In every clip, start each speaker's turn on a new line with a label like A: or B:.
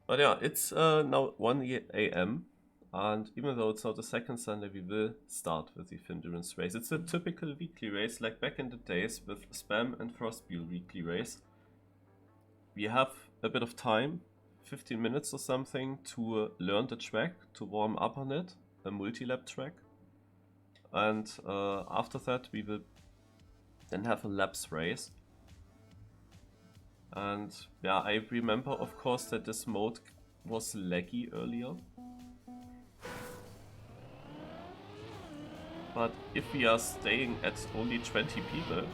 A: But yeah, it's now 1 a.m. and even though it's not the second Sunday, we will start with the Findurance race. It's a typical weekly race, like back in the days with Spam and Frostbeal weekly race. We have a bit of time, 15 minutes or something, to learn the track, to warm up on it, a MultiLap track. And after that, we will then have a laps race. And yeah, I remember, of course, that this mode was laggy earlier. But if we are staying at only 20 people,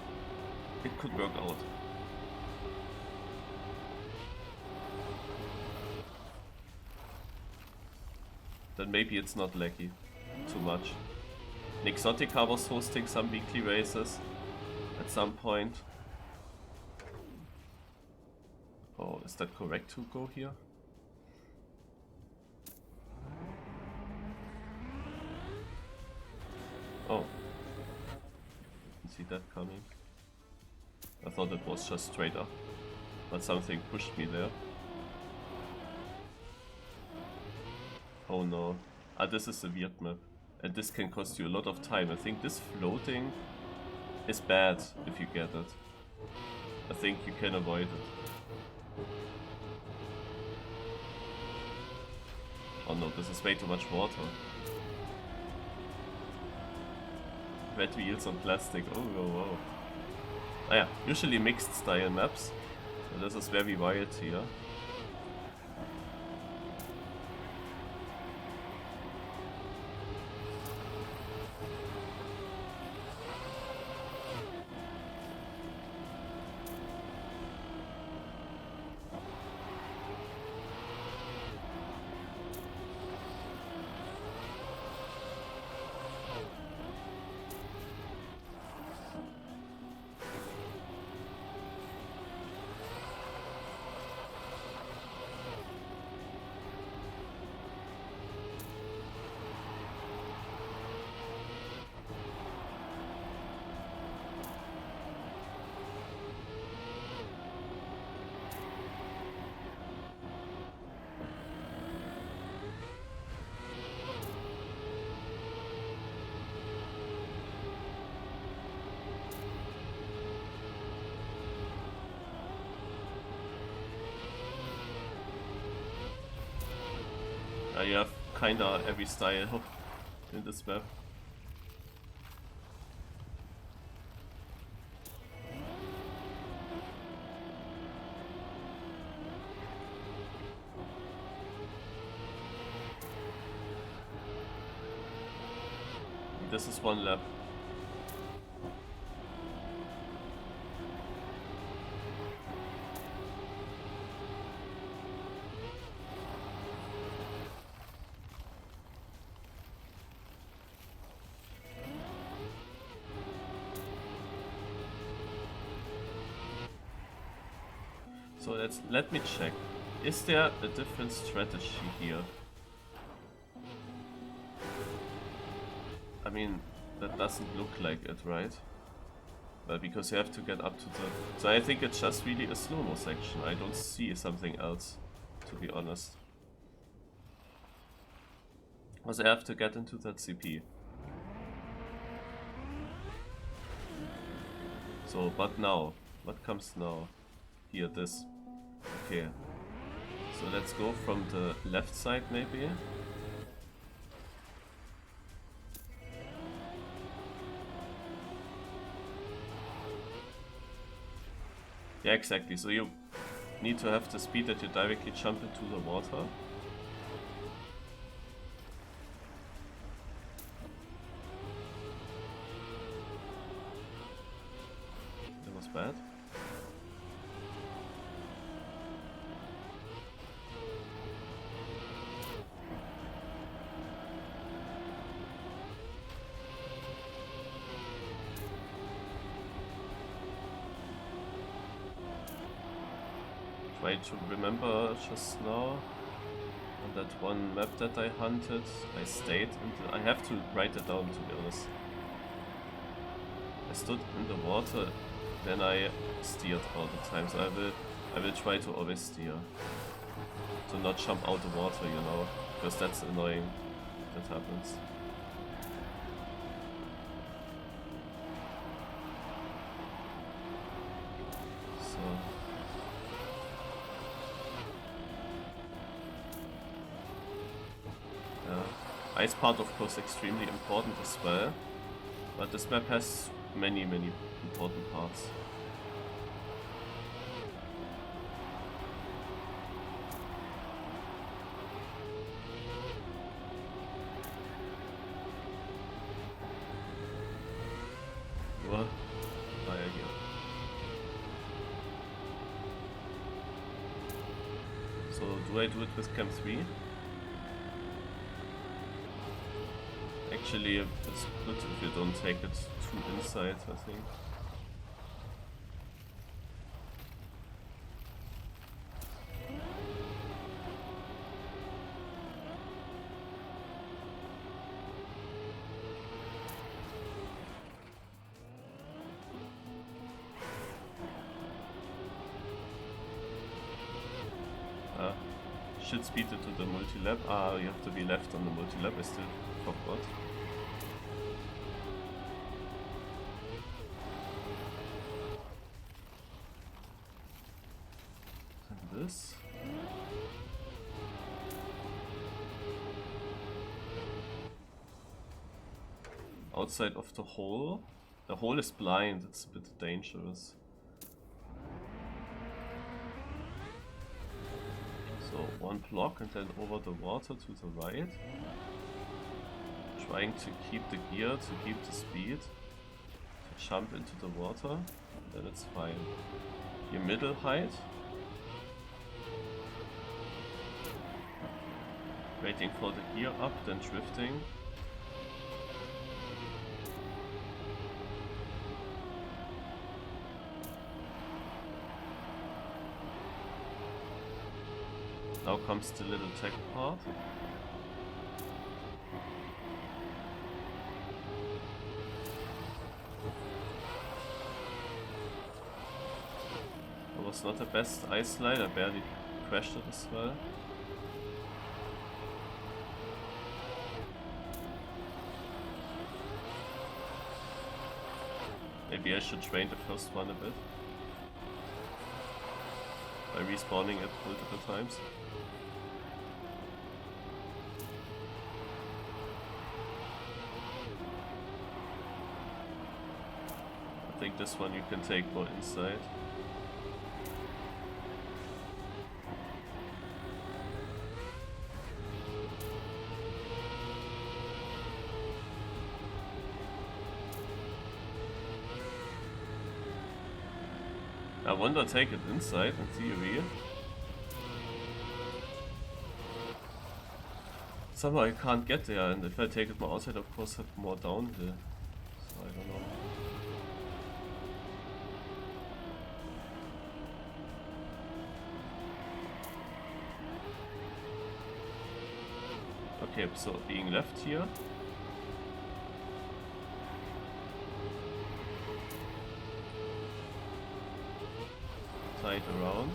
A: it could work out. Then maybe it's not laggy too much. Nixotica was hosting some weekly races at some point. Oh, is that correct to go here? Oh. Didn't see that coming. I thought it was just straight up. But something pushed me there. Oh no. Ah, this is a weird map. And this can cost you a lot of time. I think this floating is bad if you get it. I think you can avoid it. Oh no, this is way too much water. Red wheels on plastic, oh wow. Ah yeah, usually mixed style maps. So this is very wild here. You have kinda every style in this map. This is one lap. So let me check. Is there a different strategy here? I mean, that doesn't look like it, right? Well, because you have to get up to the... So I think it's just really a slow-mo section. I don't see something else, to be honest. Because I have to get into that CP. So, but now, what comes now? Here, this. Okay. So let's go from the left side, maybe. Yeah, exactly. So you need to have the speed that you directly jump into the water. That was bad. Try to remember just now on that one map that I hunted. I stayed in I have to write it down, to be honest. I stood in the water, then I steered all the time, so I will try to always steer. to not jump out the water, you know, because that's annoying. That happens. So. Yeah. Ice part, of course, extremely important as well, but this map has many important parts. What? Fire here. So do I do it with Cam 3? Actually, it's good if you don't take it too inside, I think. Should speed it to the MultiLap. Ah, you have to be left on the MultiLap, I still forgot. And this. Outside of the hole. The hole is blind, it's a bit dangerous. So one block and then over the water to the right. Trying to keep the gear, to keep the speed. To jump into the water, then it's fine. Your middle height. Waiting for the gear up, then drifting. Now comes the little tech part. That was not the best ice slide, I barely crashed it as well. Maybe I should train the first one a bit by respawning it multiple times. I think this one you can take more inside. I wonder take it inside in theory. Somehow I can't get there, and if I take it more outside, of course have more downhill. So I don't know. Okay, so being left here. Tied around.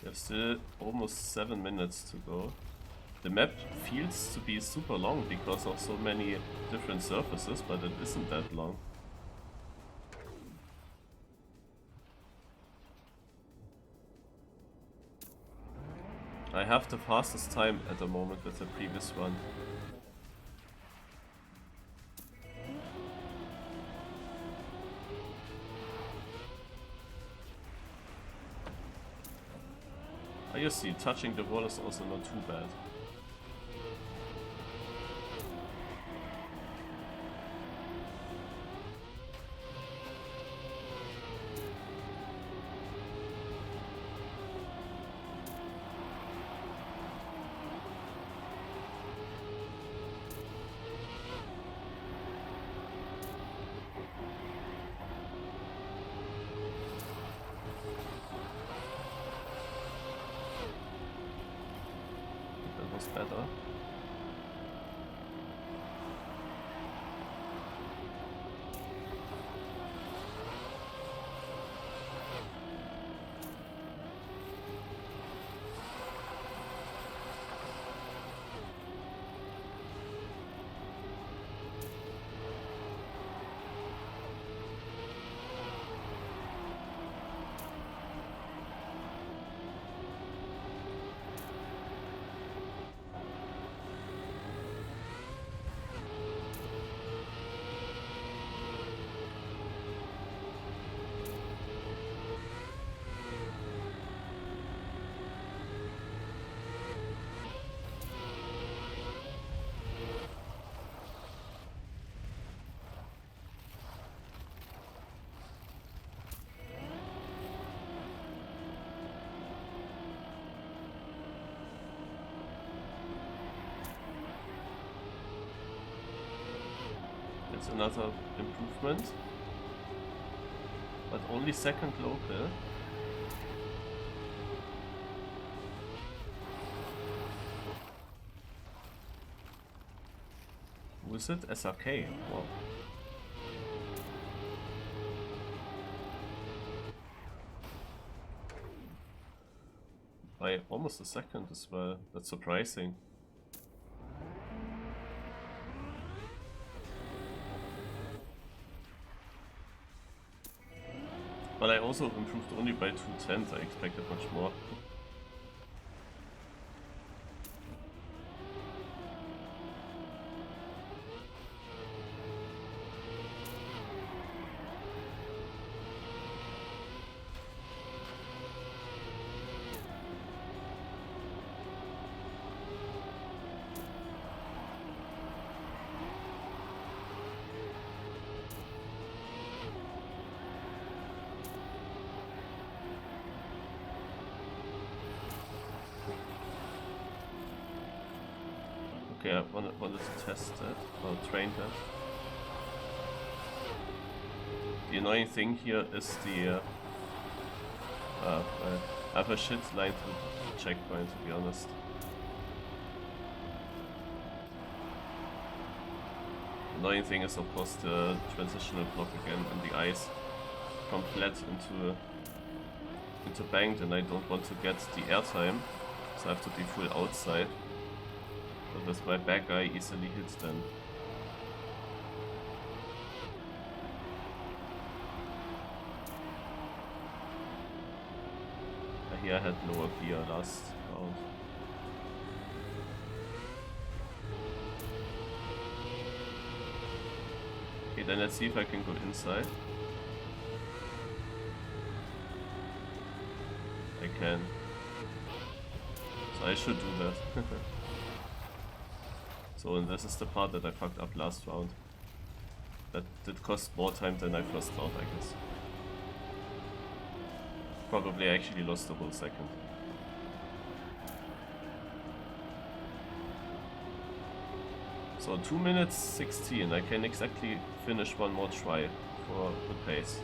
A: We have still almost 7 minutes to go. The map feels to be super long because of so many different surfaces, but it isn't that long. I have the fastest time at the moment with the previous one. You see, touching the wall is also not too bad. Better. It's another improvement. But only second local. Who is it? SRK. Wow. By almost a second as well. That's surprising. But I also improved only by 2/10. I expected much more. Okay, I wanted to test that, or train that. The annoying thing here is the... I have a shit line to the checkpoint, to be honest. The annoying thing is of course the transitional block again and the ice from flat into banked, and I don't want to get the airtime, so I have to be full outside. But with my back I easily hits them. Here I had lower gear last round. Okay, then let's see if I can go inside. I can. So I should do that. So, and this is the part that I fucked up last round. That did cost more time than I first thought, I guess. Probably I actually lost the whole second. So 2 minutes 16, I can exactly finish one more try for the pace.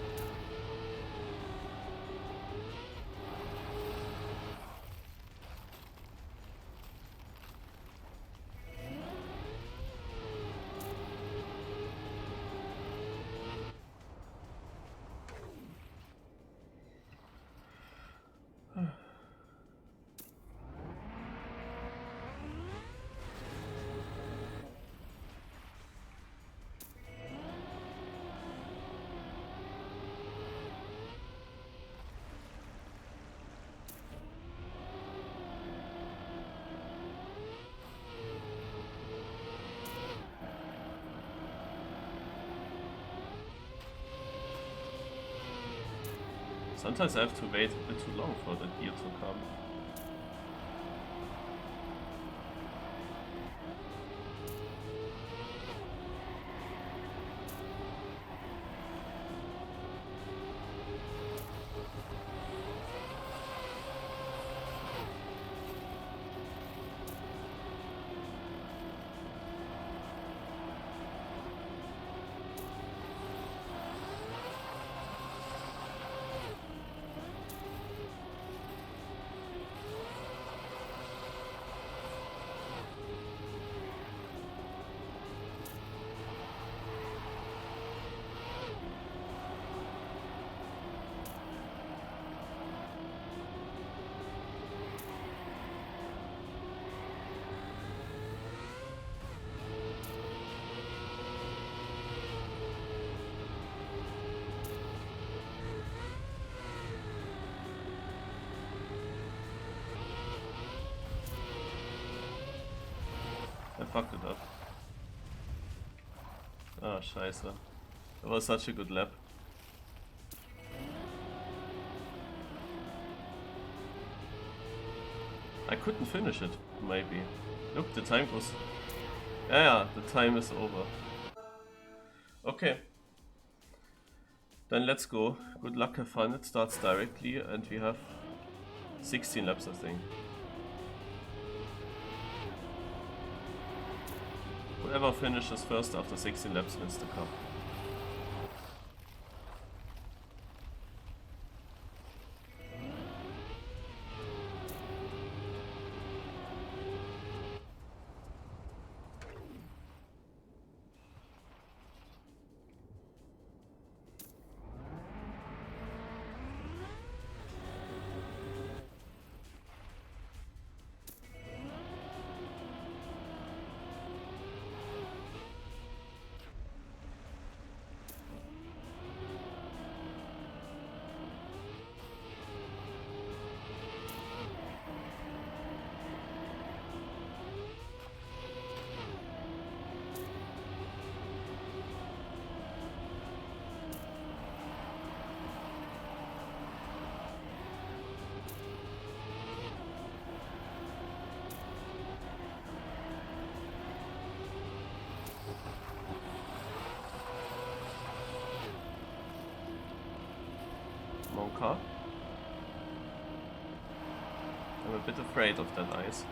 A: Sometimes I have to wait a bit too long for the gear to come. I fucked it up. Ah, scheiße. That was such a good lap. I couldn't finish it, maybe. Look, the time was... Yeah, the time is over. Okay. Then let's go. Good luck, have fun. It starts directly and we have 16 laps, I think. Whoever finishes first after 16 laps wins the cup. Monka. I'm a bit afraid of that ice.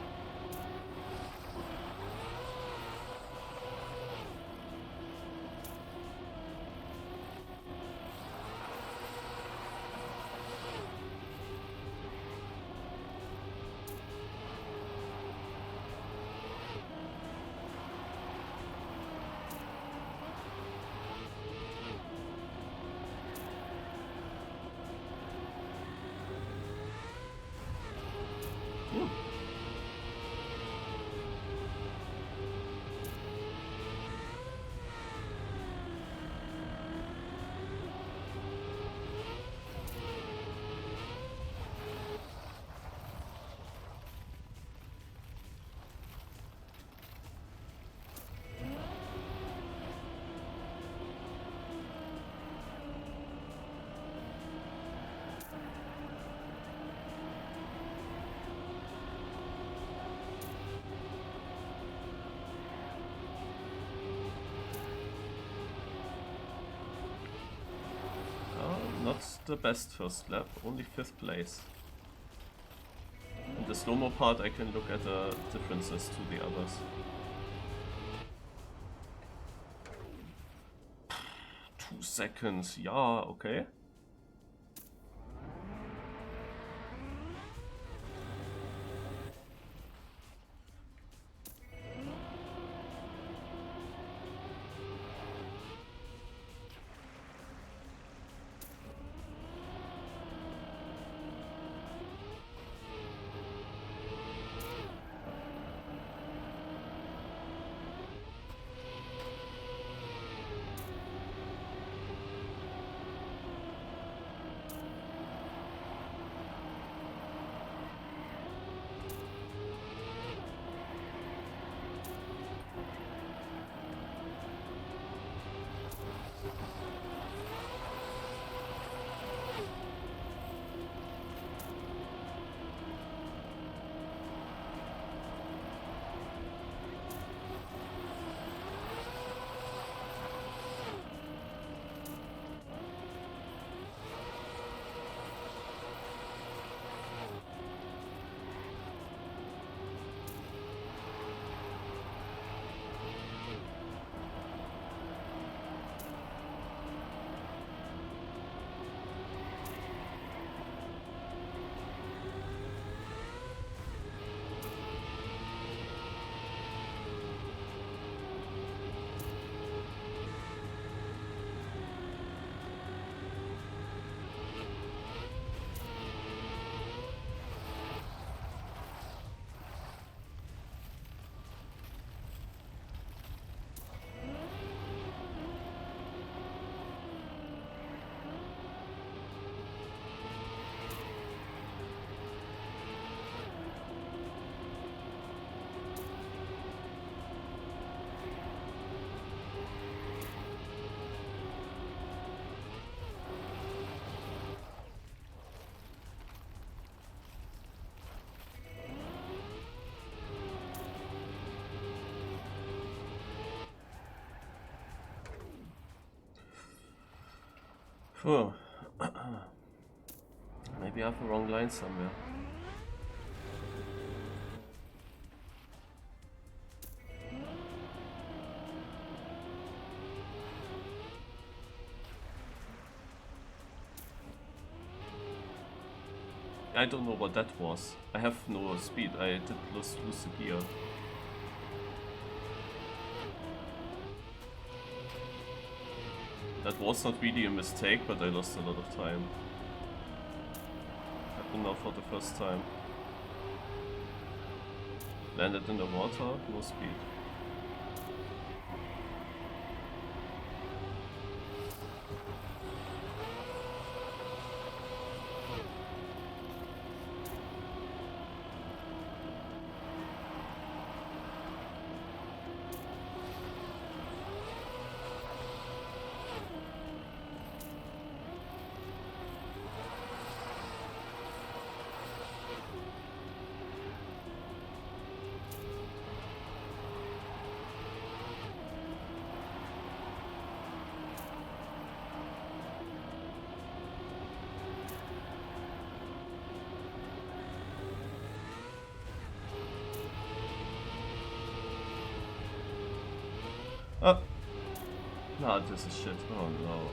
A: Not the best first lap, only 5th place. In the slow-mo part I can look at the differences to the others. 2 seconds, yeah, okay. Phew. Maybe I have the wrong line somewhere. I don't know what that was. I have no speed. I did lose the gear. That was not really a mistake, but I lost a lot of time. Happened now for the first time. Landed in the water, no speed. Oh! Nah, this is shit. Oh no.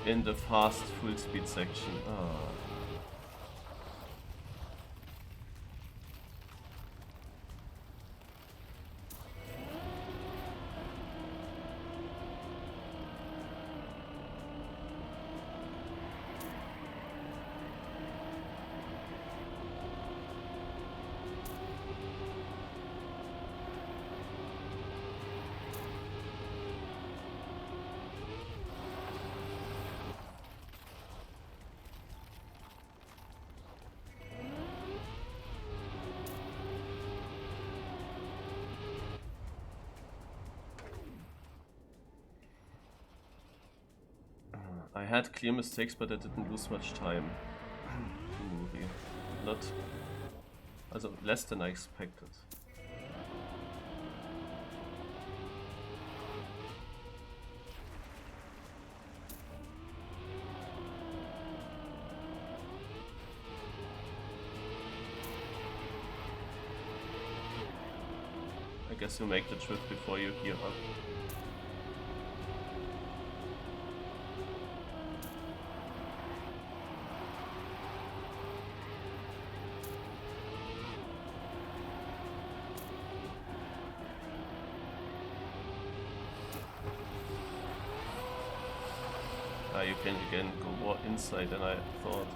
A: In the fast full speed section. Ah. I had clear mistakes, but I didn't lose much time. Movie. Not... Also, less than I expected. I guess you make the trip before you gear up. You can again go more inside than I thought.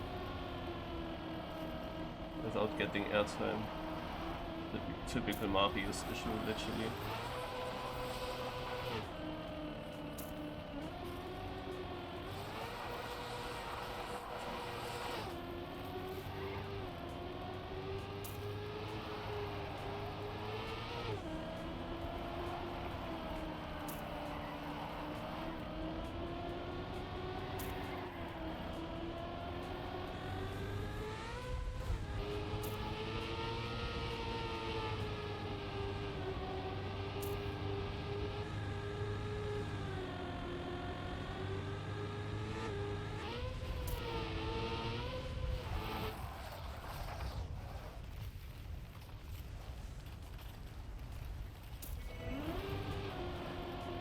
A: Without getting airtime. The typical Marius issue, literally.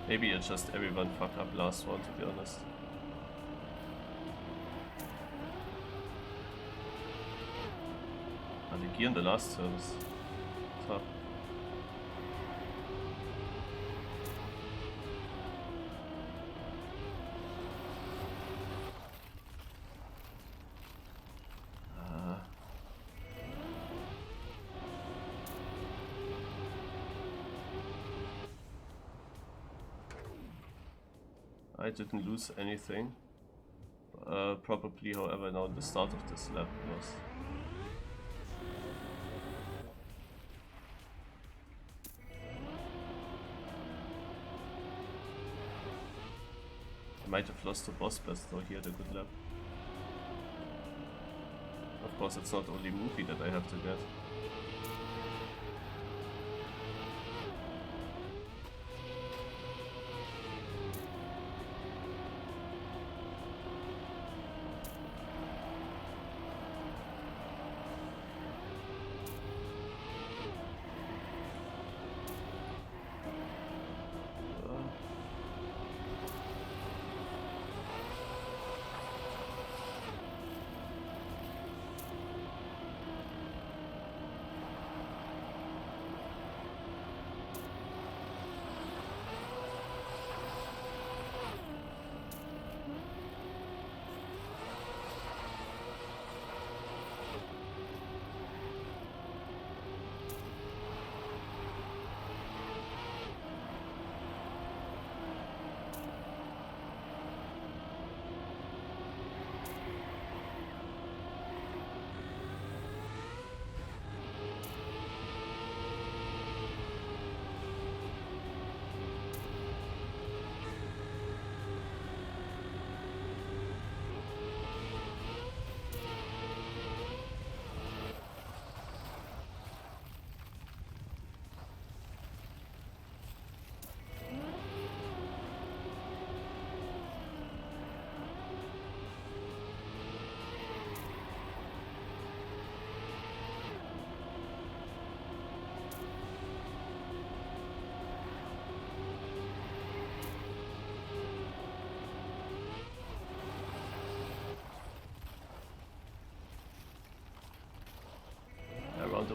A: Maybe it's just everyone fucked up last one, to be honest. The gear in the last turn is tough. I didn't lose anything. Probably, however, now the start of this lap was. I might have lost the boss best though here, the good lap. Of course, it's not only movie that I have to get.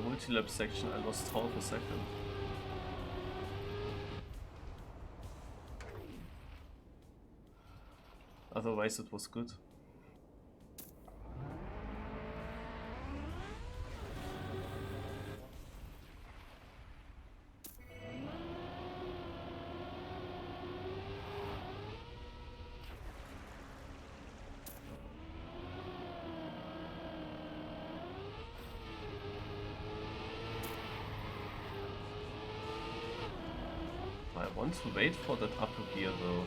A: multi-lap section I lost half a second. Otherwise it was good. I want to wait for that upper gear though.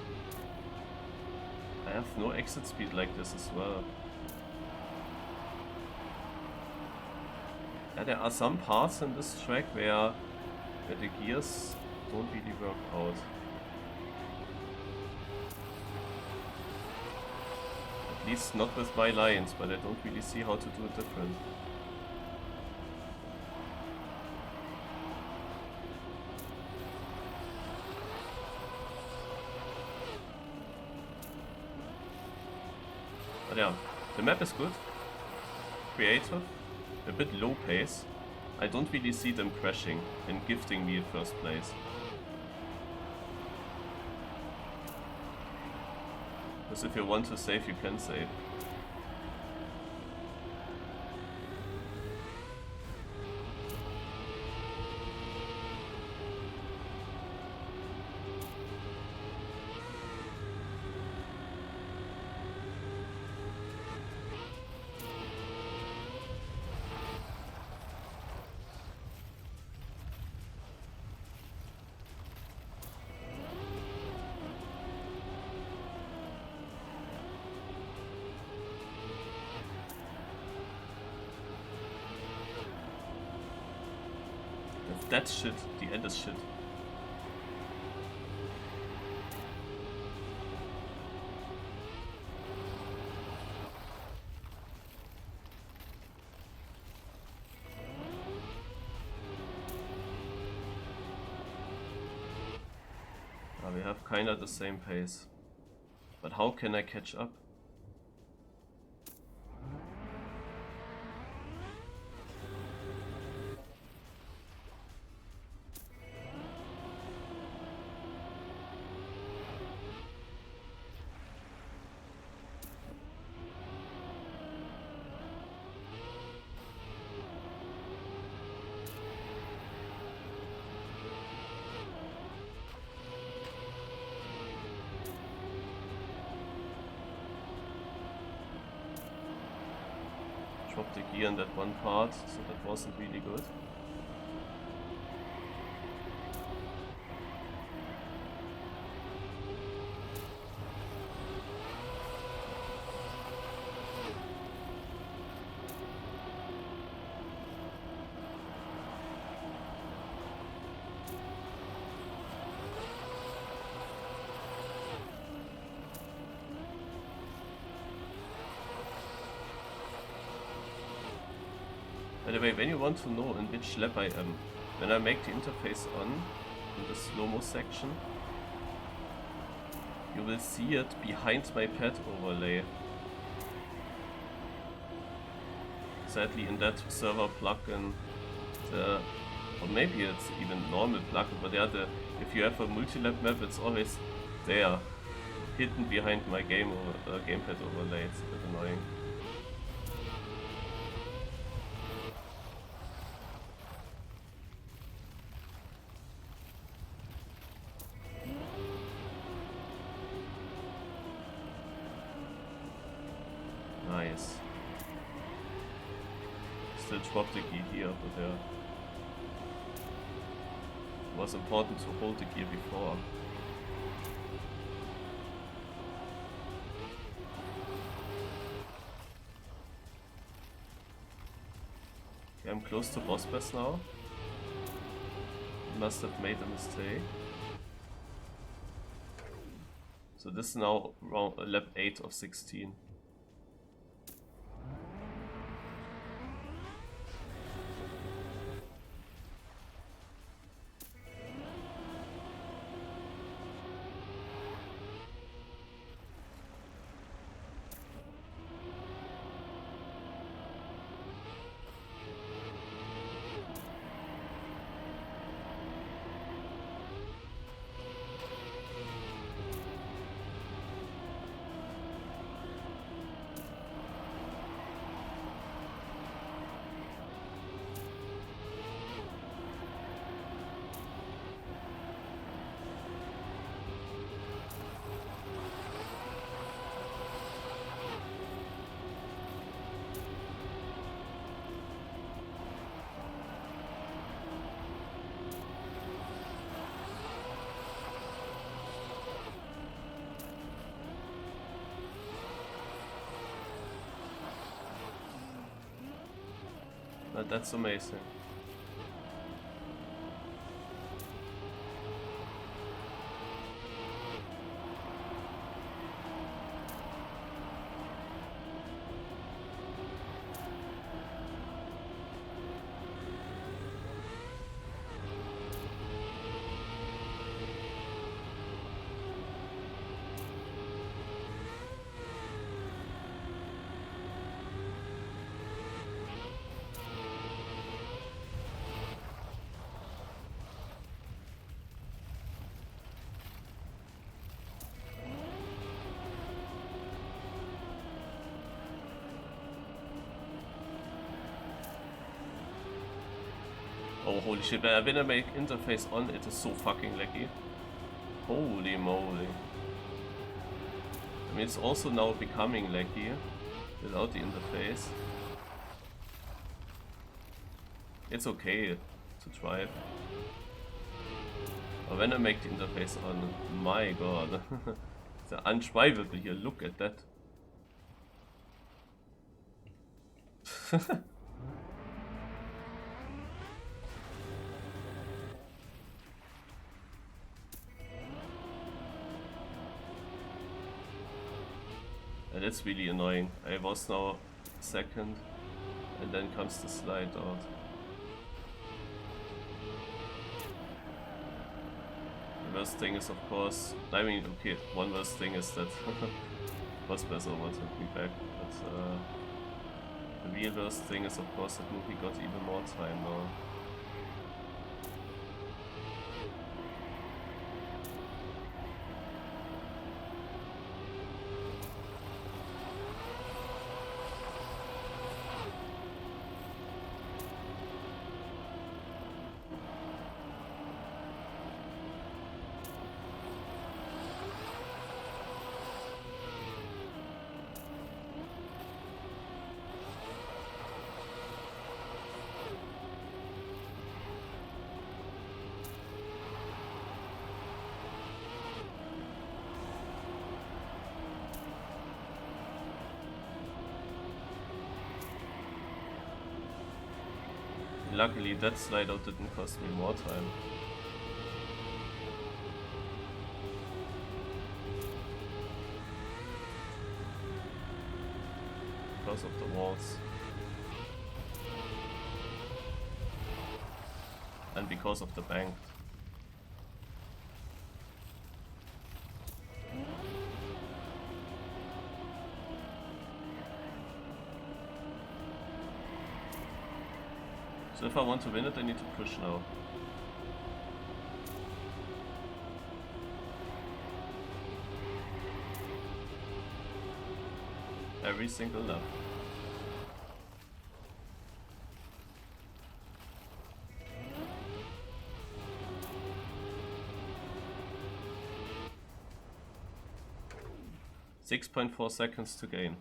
A: I have no exit speed like this as well. Yeah, there are some parts in this track where the gears don't really work out. At least not with my lines, but I don't really see how to do it different. But yeah, the map is good, creative, a bit low pace. I don't really see them crashing and gifting me first place. Because if you want to save, you can save. That's shit, the end is shit. We have kinda the same pace. But how can I catch up? Dropped the gear in that one part, so that wasn't really good. By the way, when you want to know in which lap I am, when I make the interface on in the slow-mo section, you will see it behind my pad overlay. Sadly, in that server plugin, or maybe it's even normal plugin, but yeah, if you have a multi-lap map, it's always there, hidden behind my gamepad overlay. It's a bit annoying. Nice. Still dropped the gear here, but yeah. It was important to hold the gear before. Okay, I'm close to boss pass now. Must have made a mistake. So this is now lap 8 of 16. That's amazing. Oh, holy shit, when I make interface on, it is so fucking laggy. Holy moly. I mean, it's also now becoming laggy without the interface. It's okay to drive. But when I make the interface on, my god. It's undrivable here, look at that. And it's really annoying. I was now second, and then comes the slide out. The worst thing is, of course, I mean, okay, one worst thing is that Postmaster wanted me back, but the real worst thing is, of course, that Movie got even more time now. Luckily, that slide out didn't cost me more time. Because of the walls. And because of the bank. So if I want to win it, I need to push now. Every single lap. .4 seconds to gain.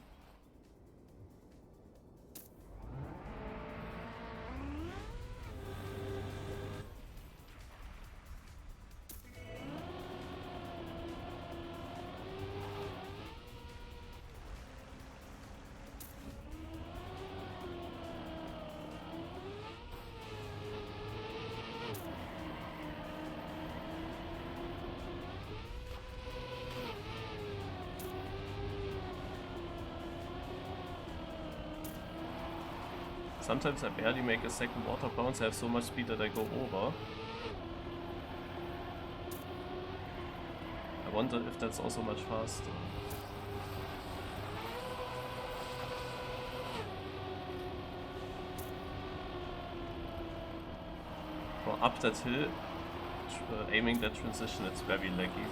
A: Sometimes I barely make a second water bounce, I have so much speed that I go over. I wonder if that's also much faster. For up that hill, aiming that transition, it's very laggy.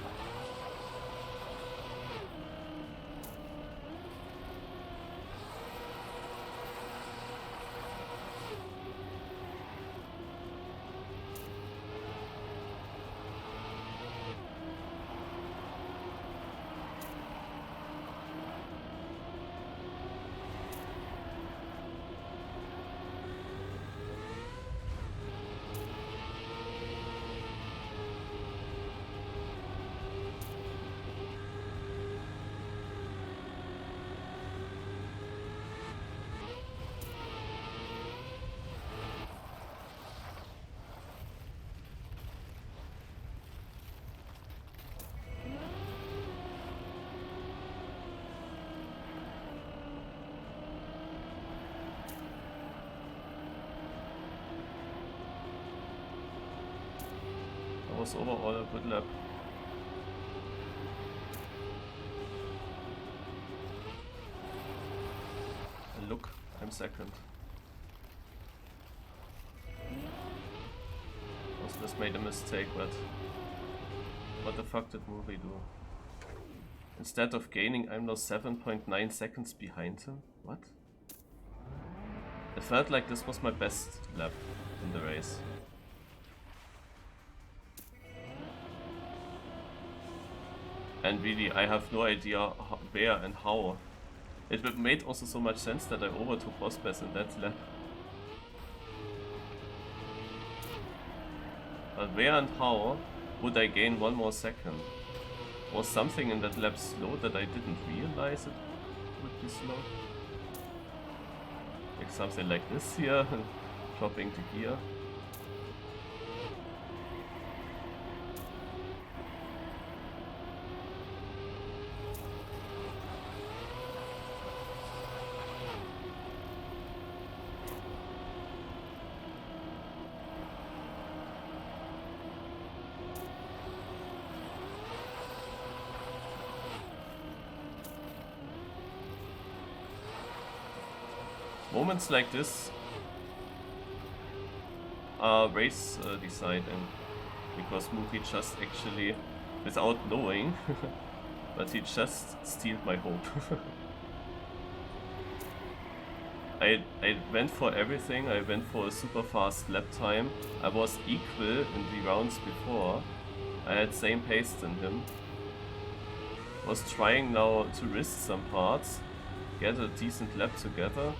A: was overall a good lap. And look, I'm second. I just made a mistake, but what the fuck did Muri do? Instead of gaining, I'm now 7.9 seconds behind him. What? It felt like this was my best lap in the race. And really, I have no idea where and how. It made also so much sense that I overtook Bospes in that lap. But where and how would I gain 1 more second? Was something in that lap slow that I didn't realize it would be slow? Like something like this here, dropping the gear. Moments like this are race deciding, because Muri just actually, without knowing, but he just stealed my hope. I went for everything. I went for a super fast lap time. I was equal in the rounds before. I had same pace than him. Was trying now to risk some parts, get a decent lap together.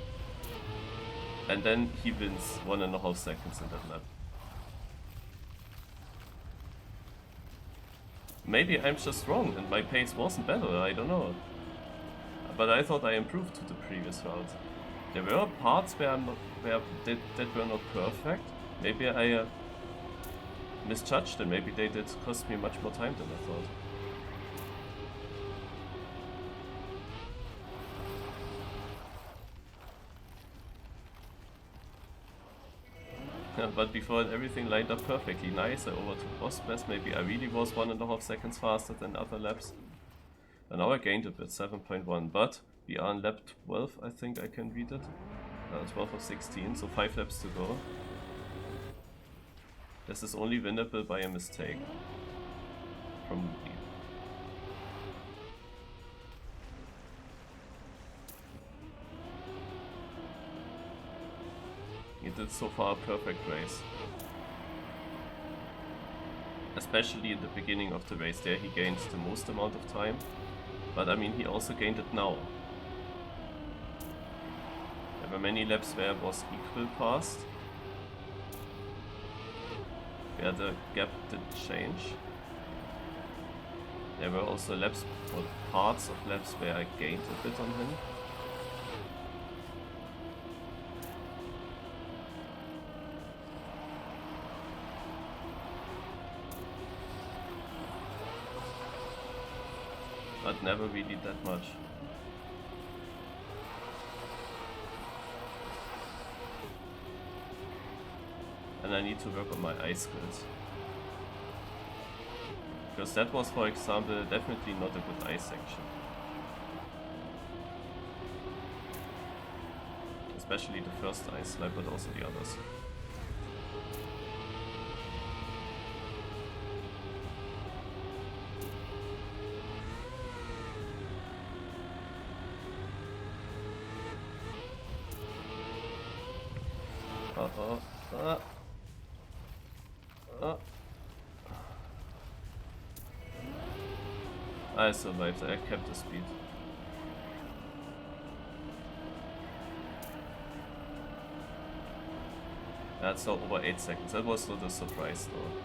A: And then he wins 1.5 seconds in that lap. Maybe I'm just wrong and my pace wasn't better, I don't know. But I thought I improved to the previous round. There were parts where that were not perfect. Maybe I misjudged and maybe they did cost me much more time than I thought. But before everything lined up perfectly nice, I overtook Bospes. Maybe I really was 1.5 seconds faster than other laps. And now I gained a bit, 7.1. But we are on lap 12, I think I can read it. 12 of 16, so 5 laps to go. This is only winnable by a mistake from Muri. He did so far a perfect race. Especially in the beginning of the race, there he gained the most amount of time. But I mean, he also gained it now. There were many laps where it was equal fast, where the gap didn't change. There were also laps, or parts of laps where I gained a bit on him. But never really that much. And I need to work on my ice skills. Because that was, for example, definitely not a good ice section. Especially the first ice slide, but also the others. I survived, I kept the speed. That's now over 8 seconds, that was not a surprise though.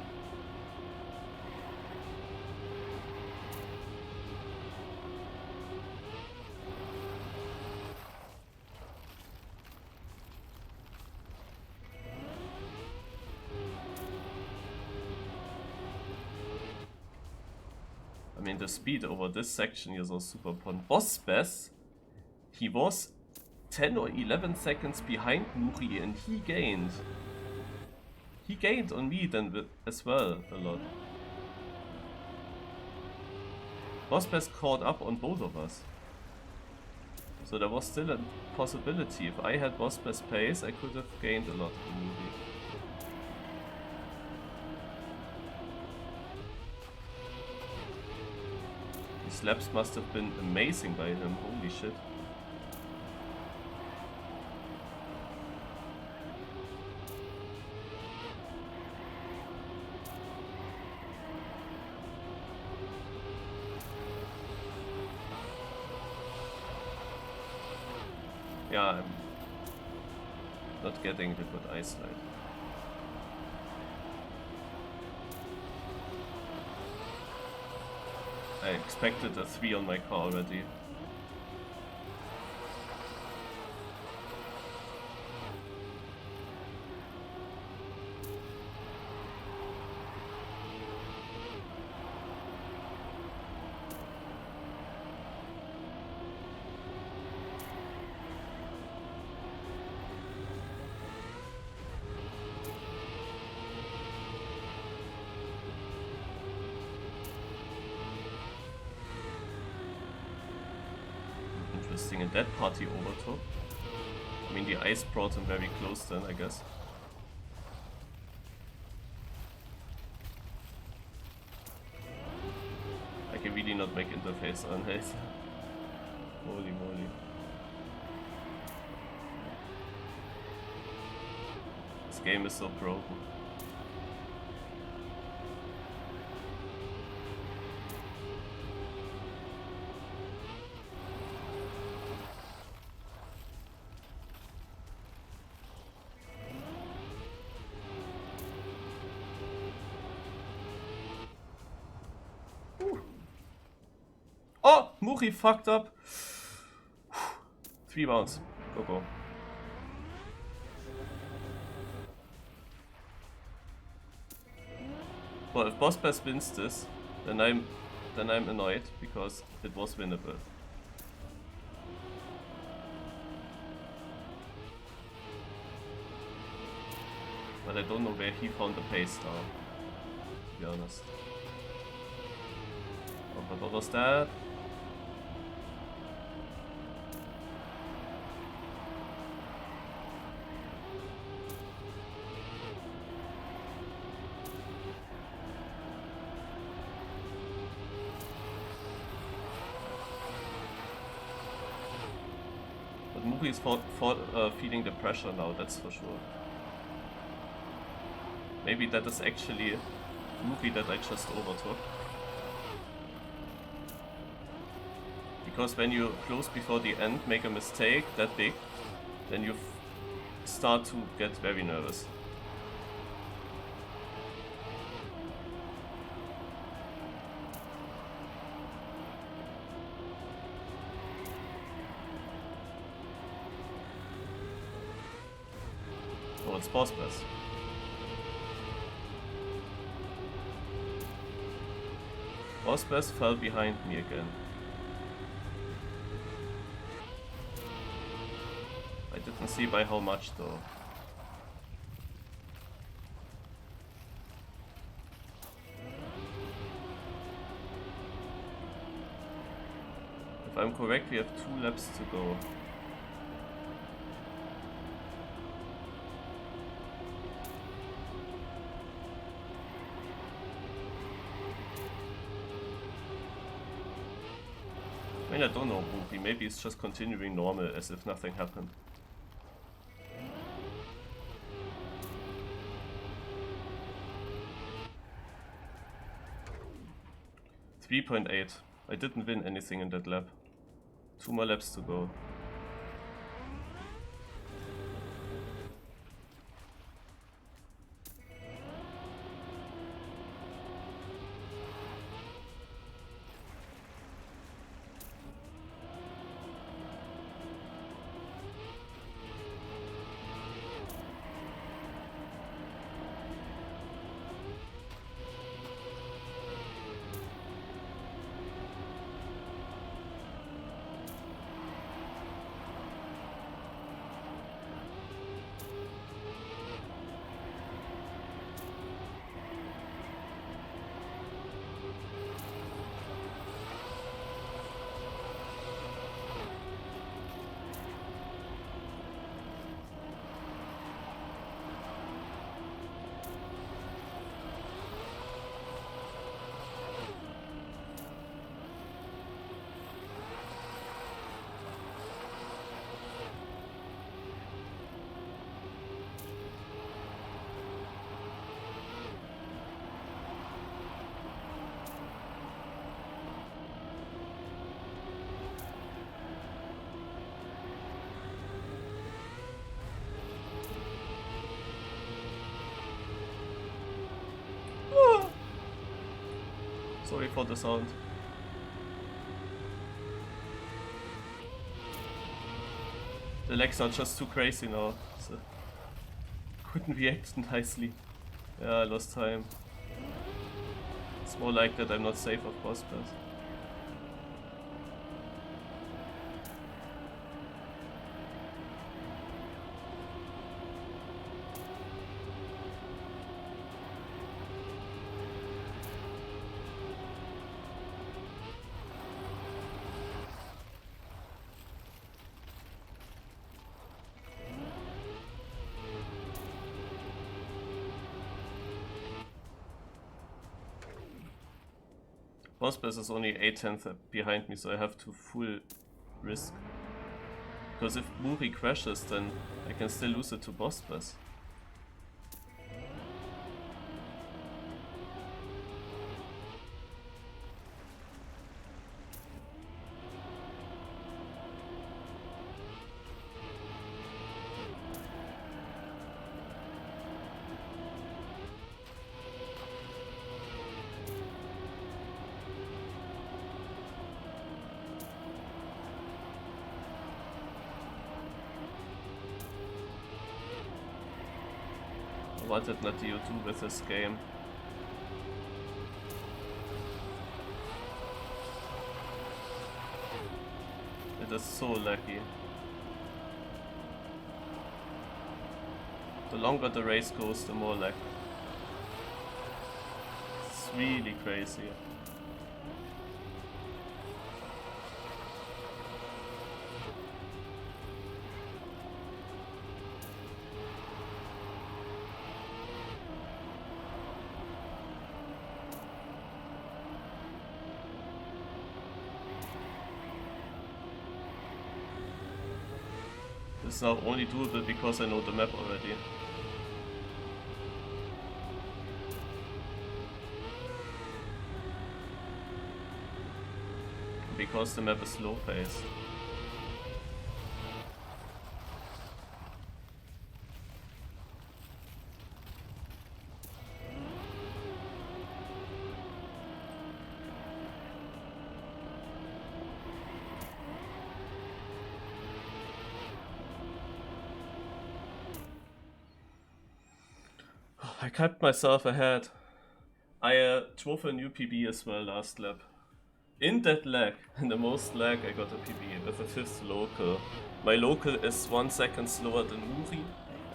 A: I mean, the speed over this section is also super important. Bospes, he was 10 or 11 seconds behind Muri and he gained. He gained on me then as well a lot. Boss Bass caught up on both of us. So there was still a possibility. If I had Boss Bass pace, I could have gained a lot in the movie. These slaps must have been amazing by him, holy shit. Yeah, I'm not getting the good ice slide. I expected a 3 on my car already. Interesting, and that part he overtook. I mean, the ice brought him very close then, I guess. I can really not make interface on it. Holy moly. This game is so broken. Oh! Muri fucked up! 3 rounds. Go. Well, if Boss Bass wins this, then I'm annoyed because it was winnable. But I don't know where he found the pace now, to be honest. Oh, but what was that? But Muri is feeling the pressure now, that's for sure. Maybe that is actually Muri that I just overtook. Because when you close before the end, make a mistake that big, then you start to get very nervous. Oh, it's Boss Bass. Boss Bass fell behind me again. I didn't see by how much though. If I'm correct, we have 2 laps to go. I mean, I don't know, maybe it's just continuing normal as if nothing happened. 3.8. I didn't win anything in that lap. 2 more laps to go. Sorry for the sound. The legs are just too crazy now, so couldn't react nicely. Yeah, I lost time. It's more like that I'm not safe of boss pass. Boss pass is only 8/10 behind me, so I have to full risk. Because if Muri crashes, then I can still lose it to boss pass. What did Nadeo do with this game? It is so lucky. The longer the race goes, the more lag. It's really crazy. It's now only doable because I know the map already. Because the map is slow paced. I kept myself ahead. I drove a new PB as well last lap. In that lag, in the most lag, I got a PB with a 5th local. My local is 1 second slower than Muri.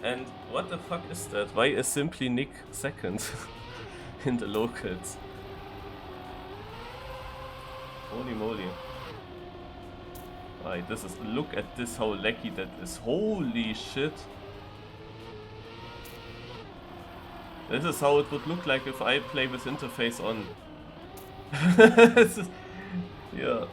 A: And what the fuck is that? Why is simply Nick second in the locals? Holy moly. Alright, this is, look at this, how laggy that is. Holy shit. This is how it would look like if I play with interface on. This is, yeah,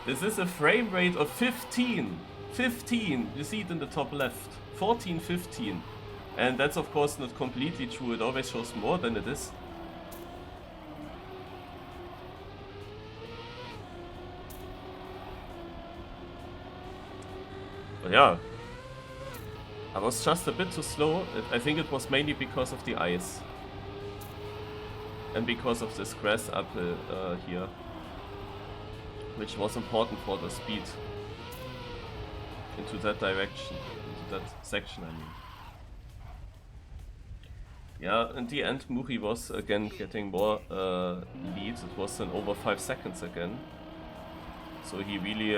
A: this is a frame rate of 15. 15, you see it in the top left. 14, 15. And that's of course not completely true, it always shows more than it is. But yeah, I was just a bit too slow. I think it was mainly because of the ice. And because of this grass apple here. Which was important for the speed. Into that direction. Into that section, I mean. Yeah, in the end Muri was again getting more lead. It was then over 5 seconds again. So he really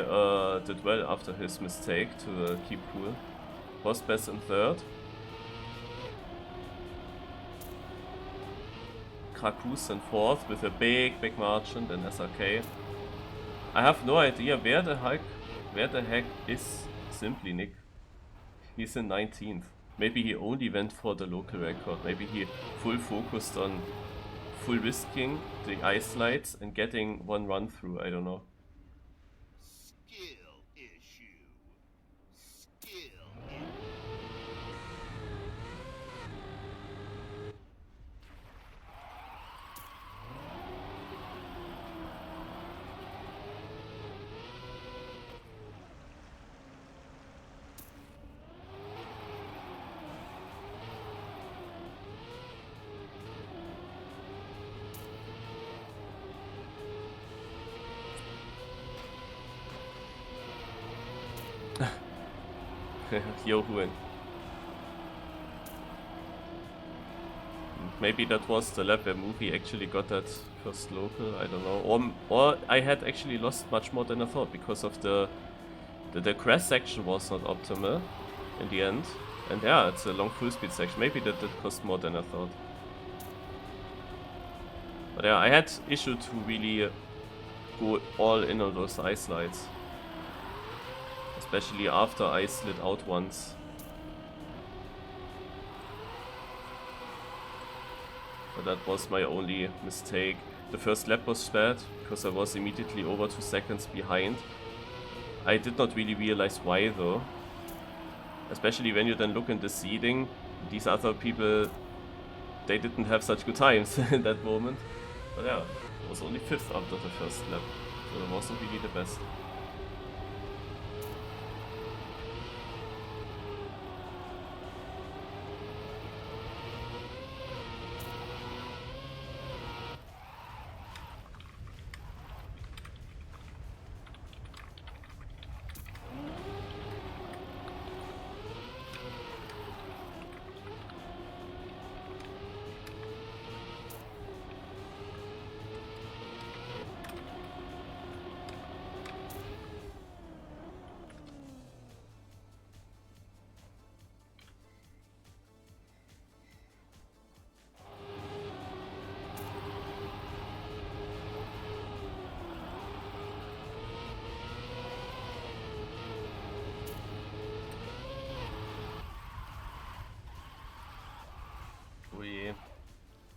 A: did well after his mistake to keep cool. Was best in 3rd. Krakus in 4th with a big margin, then SRK. I have no idea where the heck is Simply Nick. He's in 19th. Maybe he only went for the local record. Maybe he full focused on full risking the ice slides and getting one run through, I don't know. Yohuing. Maybe that was the lap where Movie actually got that first local, I don't know. Or I had actually lost much more than I thought because of the crash section was not optimal in the end. And yeah, it's a long full speed section. Maybe that did cost more than I thought. But yeah, I had issue to really go all in on those ice slides. Especially after I slid out once. But that was my only mistake. The first lap was bad, because I was immediately over 2 seconds behind. I did not really realize why though. Especially when you then look in the seeding, these other people, they didn't have such good times in that moment. But yeah, it was only 5th after the first lap, so it wasn't really the best.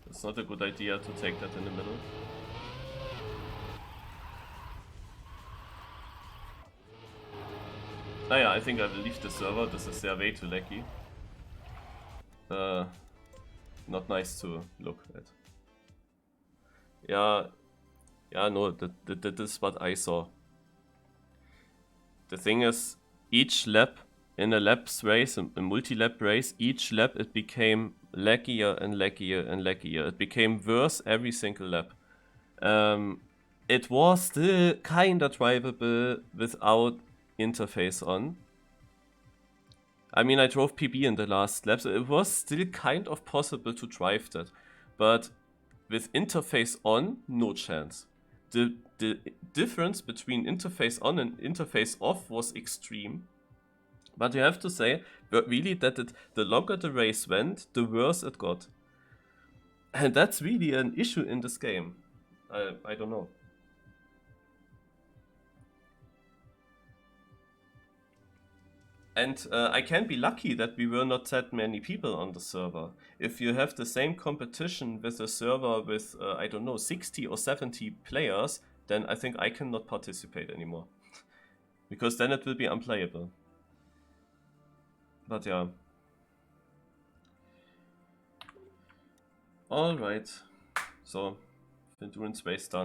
A: It's not a good idea to take that in the middle. Ah yeah, I think I will leave the server. This is way too laggy. Not nice to look at. Yeah, no, that is what I saw. The thing is, each lap in a laps race, a multi-lap race, each lap it became laggier and laggier and laggier. It became worse every single lap. It was still kinda drivable without interface on. I mean, I drove PB in the last lap, so it was still kind of possible to drive that. But with interface on, no chance. The difference between interface on and interface off was extreme. But you have to say, really, that the longer the race went, the worse it got. And that's really an issue in this game. I don't know. And I can be lucky that we were not that many people on the server. If you have the same competition with a server with, I don't know, 60 or 70 players, then I think I cannot participate anymore. Because then it will be unplayable. But yeah. Alright. So, Findurance race done.